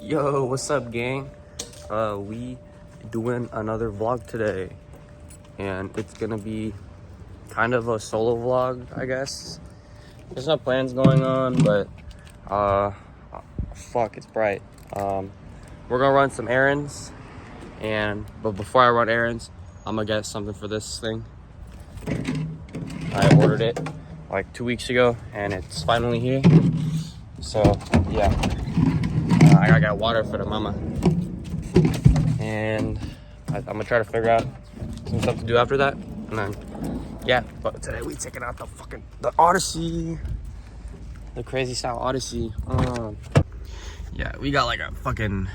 Yo, what's up, gang? We doing another vlog today, and it's gonna be kind of a solo vlog, I guess. There's no plans going on, but fuck, it's bright. We're gonna run some errands, but before I run errands, I'm gonna get something for this thing. I ordered it like 2 weeks ago, and it's finally here. So yeah, I gotta get water for the mama. And I'm gonna try to figure out some stuff to do after that, and then yeah. But today we taking out the Odyssey, the crazy style Odyssey. Yeah, we got like a fucking,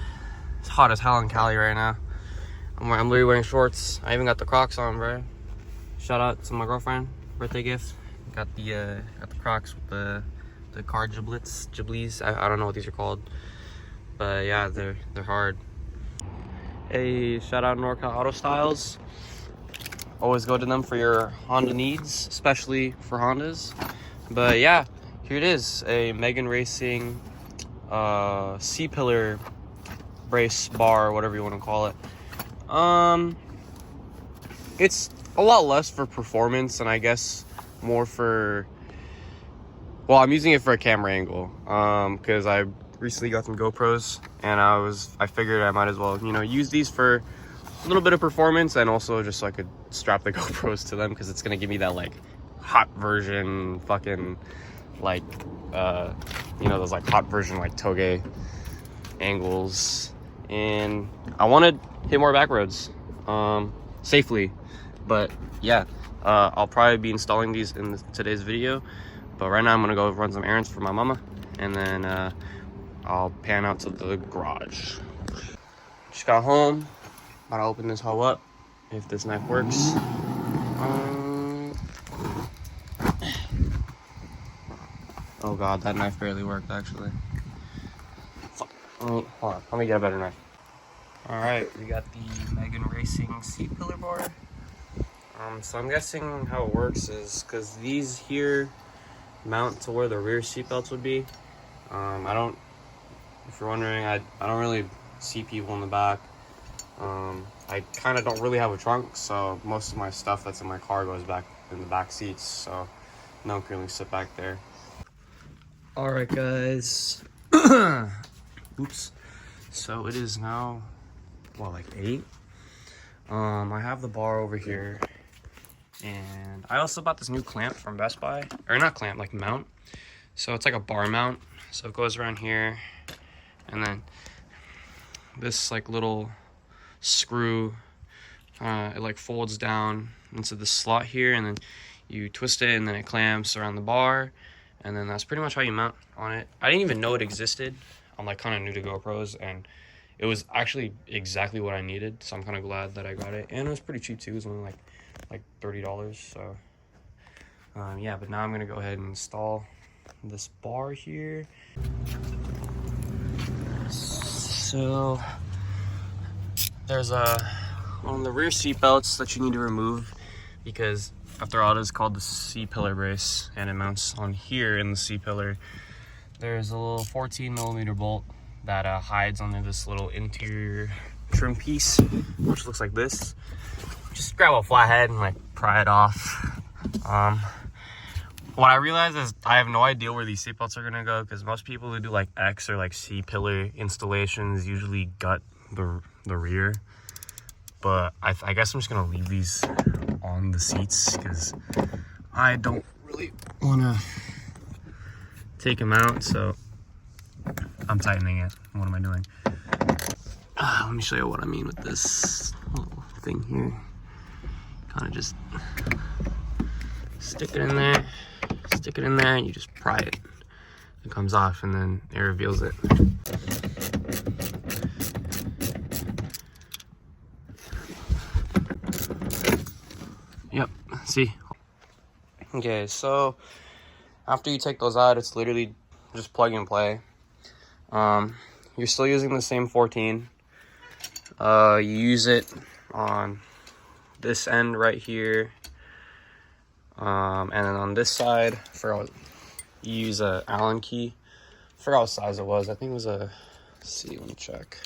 it's hot as hell in Cali right now. I'm literally wearing shorts. I even got the Crocs on, bro. Shout out to my girlfriend, birthday gift. Got the Crocs with the car giblies. I don't know what these are called, but yeah, they're hard. Hey, shout out NorCal Auto Styles. Always go to them for your Honda needs, especially for Hondas. But yeah, here it is, a Megan Racing C-pillar brace bar, whatever you want to call it. It's a lot less for performance, and I guess more for, well, I'm using it for a camera angle, because I recently got some GoPros, and I figured I might as well, use these for a little bit of performance, and also just so I could strap the GoPros to them, because it's gonna give me that like hot version fucking like those like hot version like toge angles. And I want to hit more back roads safely, but yeah, I'll probably be installing these in today's video. But right now I'm gonna go run some errands for my mama, and then I'll pan out to the garage. Just got home, about to open this hoe up, if this knife works. Oh god, that knife barely worked actually. Fuck. Hold on, let me get a better knife. Alright, we got the Megan Racing C-pillar bar. So I'm guessing how it works is, because these here mount to where the rear seat belts would be. If you're wondering, I don't really see people in the back. I kind of don't really have a trunk, so most of my stuff that's in my car goes back in the back seats, so no one can really sit back there. Alright guys, oops, so it is now, like 8. I have the bar over here, and I also bought this new clamp from Best Buy, or not clamp, like mount. So it's like a bar mount, so it goes around here, and then this like little screw, it like folds down into the slot here, and then you twist it, and then it clamps around the bar, and then that's pretty much how you mount on it. I didn't even know it existed. I'm like kind of new to GoPros, and it was actually exactly what I needed, so I'm kind of glad that I got it. And it was pretty cheap too. It was only like $30, so yeah. But now I'm gonna go ahead and install this bar here. So there's on the rear seat belts that you need to remove, because after all, it is called the C-pillar brace, and it mounts on here in the C-pillar. There's a little 14mm bolt that hides under this little interior trim piece, which looks like this. Just grab a flathead and like pry it off. What I realized is I have no idea where these seatbelts are gonna go, because most people who do like X or like C-pillar installations usually gut the rear. But I guess I'm just gonna leave these on the seats, because I don't really wanna take them out, so I'm tightening it. What am I doing? Let me show you what I mean with this little thing here. Kind of just stick it in there, and you just pry it. It comes off, and then it reveals it. Yep, see? Okay, so after you take those out, it's literally just plug and play. You're still using the same 14. You use it on this end right here, and then on this side, you use a Allen key. I forgot what size it was. I think it was a Let's see, let me check.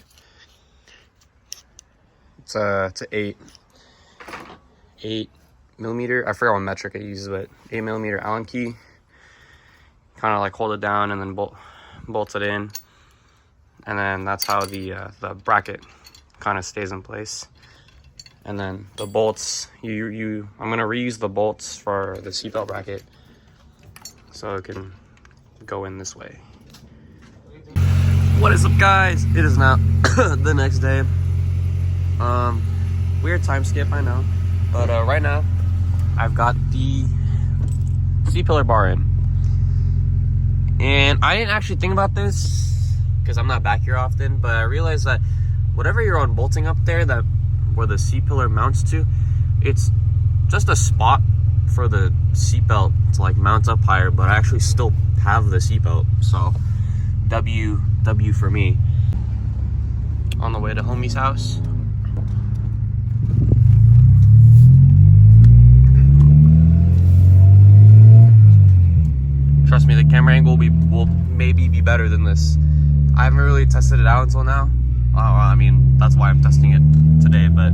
It's a 8mm. I forgot what metric it uses, but 8mm Allen key. Kind of like hold it down and then bolt it in, and then that's how the bracket kind of stays in place. And then the bolts, I'm gonna reuse the bolts for the seatbelt bracket, so it can go in this way. What is up, guys? It is now the next day. Weird time skip, I know, but right now I've got the C-pillar bar in, and I didn't actually think about this because I'm not back here often, but I realized that whatever you're unbolting up there, that where the C-pillar mounts to, it's just a spot for the seatbelt to like mount up higher, but I actually still have the seatbelt, so W for me. On the way to homie's house. Trust me, the camera angle will maybe be better than this. I haven't really tested it out until now. I mean, that's why I'm testing it today, but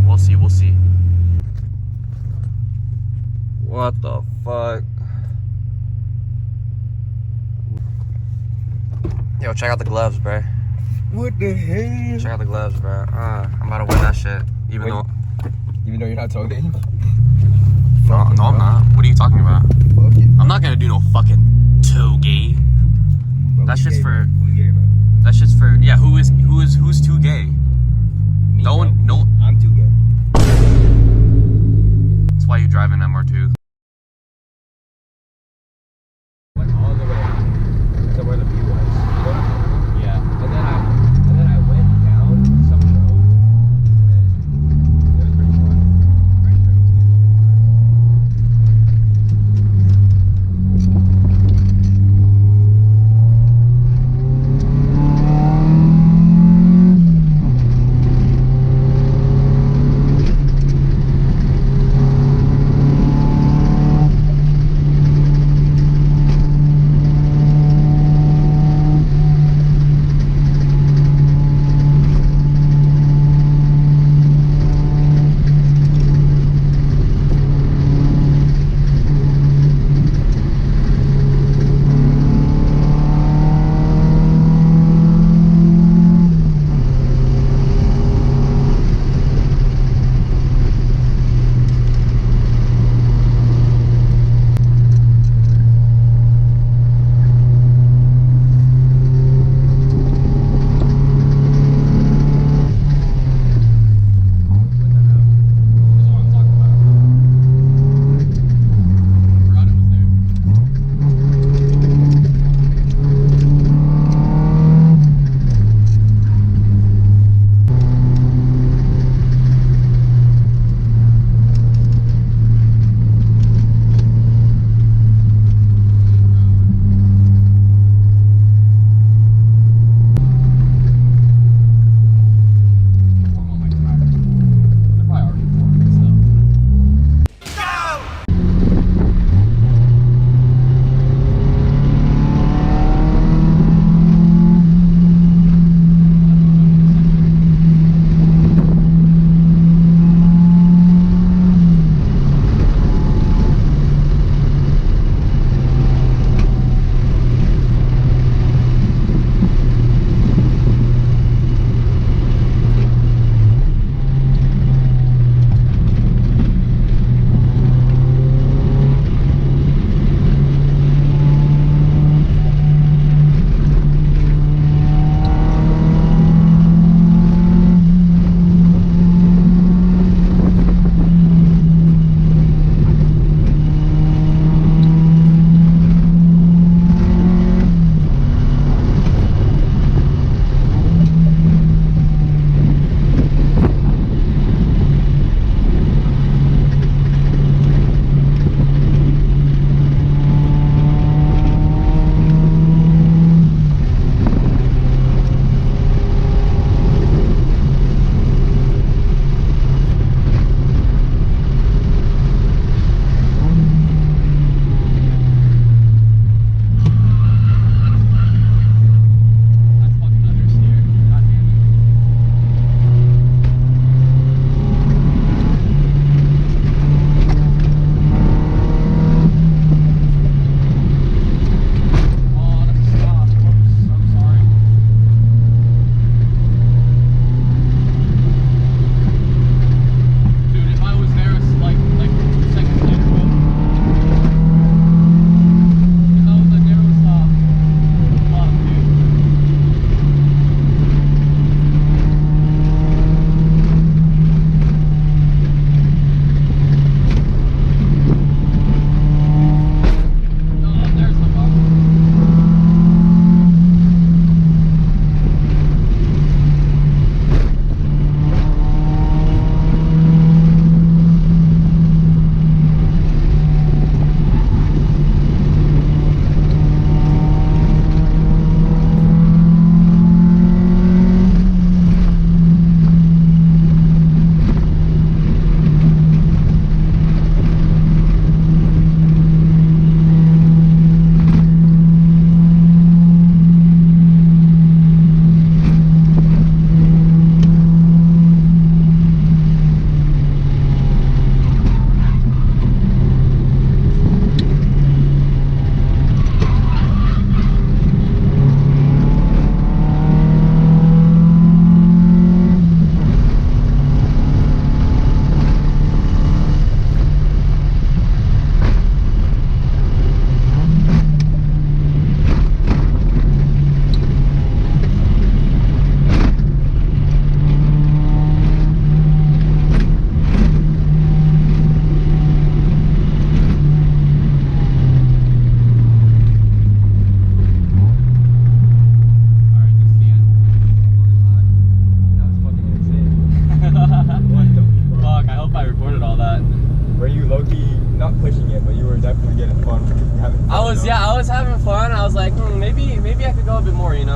we'll see. What the fuck? Yo, check out the gloves, bro. What the hell? Check out the gloves, bro. I'm about to wear that shit. Even though you're not talking. No, I'm not. What are you talking about? I'm not gonna do no fucking toge. That's just for. Who's gay, bro? That's just for. Yeah, who's too gay? Me, no one. bro. No. I'm too gay. That's why you drive an MR2. Went all the way to where the view was. Yeah. And then I went down some road, and then it was pretty fun.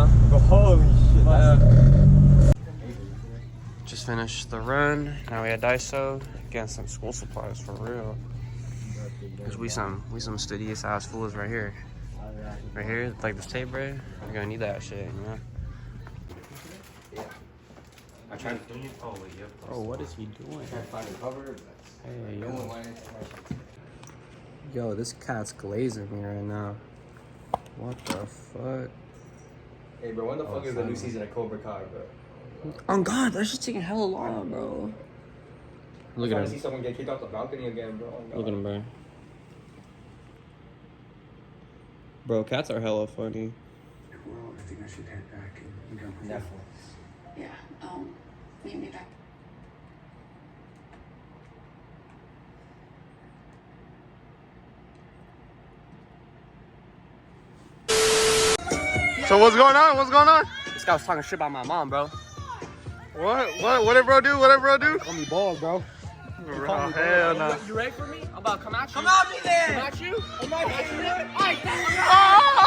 know. Holy shit. Just finished the run. Now we at Daiso getting some school supplies for real. Cause we some studious ass fools right here. Right here, like this tape, bro. We're gonna need that shit, you know. I tried. Oh wait, yep. Bro, what is he doing? Can't find the cover. Hey, yo. Yo, this cat's glazing me right now. What the fuck? Hey, bro, when the fuck is the new season of Cobra Kai, bro? Oh god, that's just taking hella long, bro. Look I'm at trying to see him. someone get kicked off the balcony again, bro. Oh, Look at him, bro. Bro, cats are hella funny. Well, I think I should head back and go with Definitely. you. Yeah, meet me back. So what's going on? What's going on? This guy was talking shit about my mom, bro. What did bro do? What did bro do? Call me balls, bro. Oh, hell no. You ready for me? I'm about to come at you. Come at me then! Come at you? Come at me then! Oh!